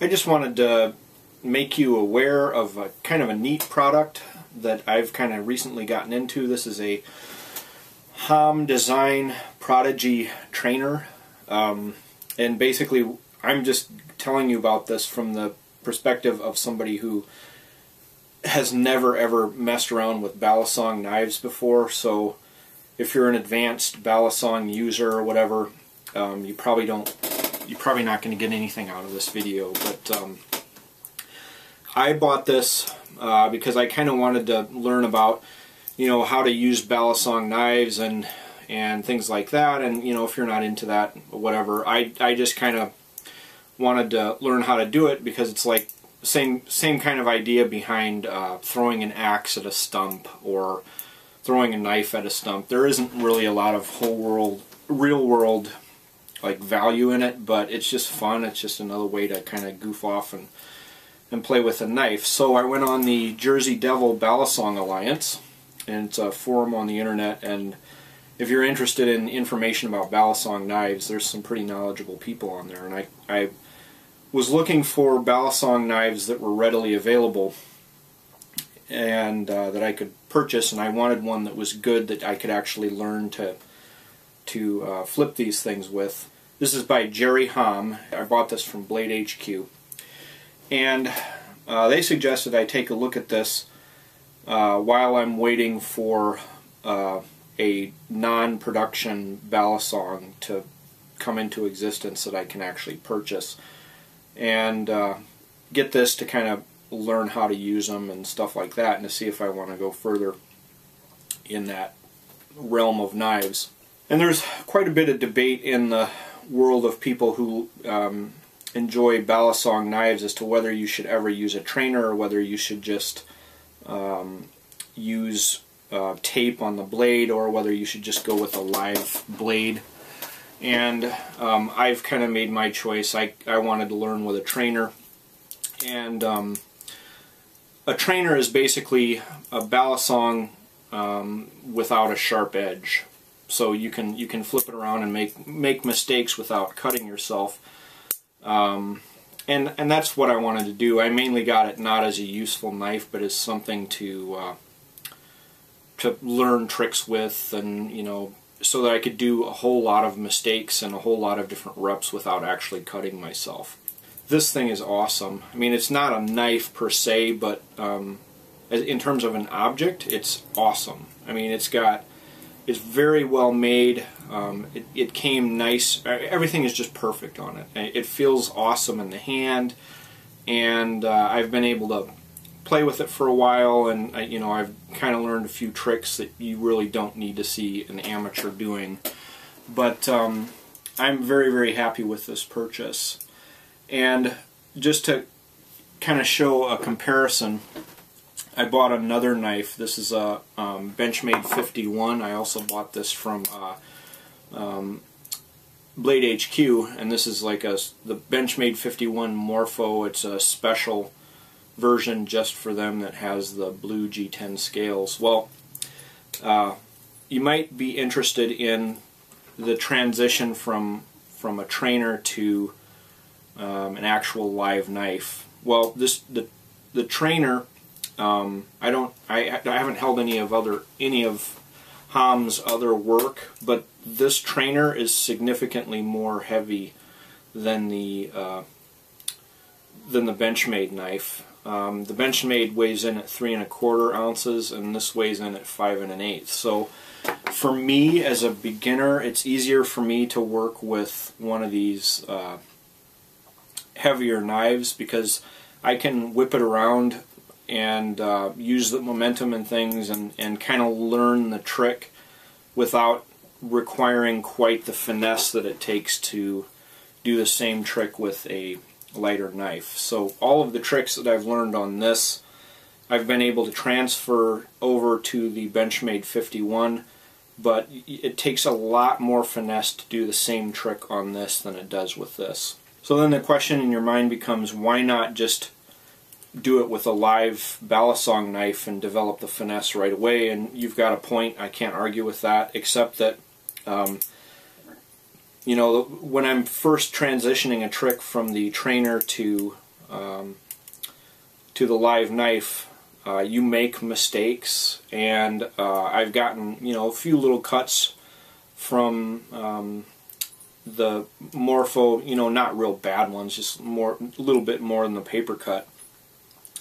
I just wanted to make you aware of a kind of a neat product that I've kind of recently gotten into. This is a Hom Design Prodigy Trainer, and basically I'm just telling you about this from the perspective of somebody who has never ever messed around with Balisong knives before. So if you're an advanced Balisong user or whatever, you're probably not going to get anything out of this video. But I bought this because I kind of wanted to learn about, you know, how to use Balisong knives and things like that. And you know, if you're not into that, whatever, I just kind of wanted to learn how to do it, because it's like same kind of idea behind throwing an axe at a stump or throwing a knife at a stump. There isn't really a lot of real world like value in it, but it's just fun. It's just another way to kind of goof off and play with a knife. So I went on the Jersey Devil Balisong Alliance, and it's a forum on the internet, and if you're interested in information about Balisong knives, there's some pretty knowledgeable people on there. And I was looking for Balisong knives that were readily available and that I could purchase, and I wanted one that was good, that I could actually learn to flip these things with. This is by Jerry Hom. I bought this from Blade HQ, and they suggested I take a look at this while I'm waiting for a non-production Balisong to come into existence that I can actually purchase, and get this to kind of learn how to use them and stuff like that, and to see if I want to go further in that realm of knives. And there's quite a bit of debate in the world of people who enjoy Balisong knives as to whether you should ever use a trainer or whether you should just use tape on the blade, or whether you should just go with a live blade. And I've kind of made my choice. I wanted to learn with a trainer, and a trainer is basically a Balisong without a sharp edge. So you can flip it around and make mistakes without cutting yourself. And that's what I wanted to do. I mainly got it not as a useful knife, but as something to learn tricks with, and you know, so that I could do a whole lot of mistakes and a whole lot of different reps without actually cutting myself. This thing is awesome. I mean, it's not a knife per se, but in terms of an object, it's awesome. I mean, it's very well made. It came nice. Everything is just perfect on it. It feels awesome in the hand, and I've been able to play with it for a while, and you know, I've kind of learned a few tricks that you really don't need to see an amateur doing. But I'm very, very happy with this purchase. And just to kind of show a comparison, I bought another knife. This is a Benchmade 51. I also bought this from Blade HQ, and this is like the Benchmade 51 Morpho. It's a special version just for them that has the blue G10 scales. Well, you might be interested in the transition from a trainer to an actual live knife. Well, the trainer, I haven't held any of Hom's other work, but this trainer is significantly more heavy than the Benchmade knife. The Benchmade weighs in at 3 1/4 ounces, and this weighs in at 5 1/8. So for me as a beginner, it's easier for me to work with one of these heavier knives, because I can whip it around and use the momentum and things, and kind of learn the trick without requiring quite the finesse that it takes to do the same trick with a lighter knife. So all of the tricks that I've learned on this, I've been able to transfer over to the Benchmade 51, but it takes a lot more finesse to do the same trick on this than it does with this. So then the question in your mind becomes, why not just do it with a live Balisong knife and develop the finesse right away? And you've got a point. I can't argue with that, except that you know, when I'm first transitioning a trick from the trainer to to the live knife, you make mistakes, and I've gotten, you know, a few little cuts from the Morpho, you know, not real bad ones, just a little bit more than the paper cut.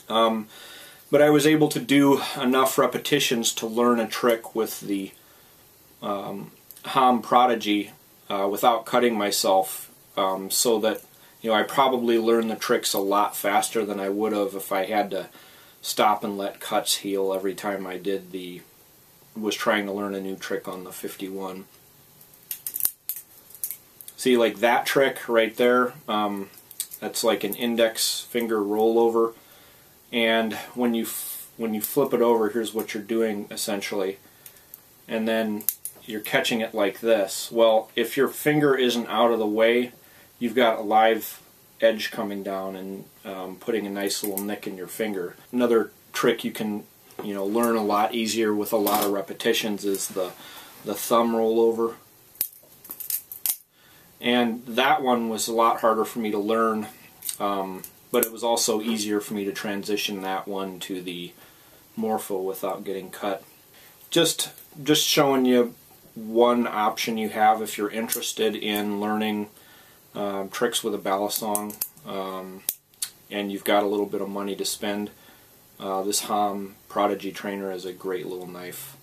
But I was able to do enough repetitions to learn a trick with the Hom Prodigy without cutting myself, so that, you know, I probably learned the tricks a lot faster than I would have if I had to stop and let cuts heal every time I was trying to learn a new trick on the 51. See, like that trick right there, that's like an index finger rollover, and when you flip it over, here's what you're doing essentially, and then you're catching it like this. Well, if your finger isn't out of the way, you've got a live edge coming down and putting a nice little nick in your finger. Another trick you can, you know, learn a lot easier with a lot of repetitions is the thumb rollover. And that one was a lot harder for me to learn, but it was also easier for me to transition that one to the Morpho without getting cut. Just showing you one option you have if you're interested in learning tricks with a Balisong, and you've got a little bit of money to spend. This Hom Prodigy Trainer is a great little knife.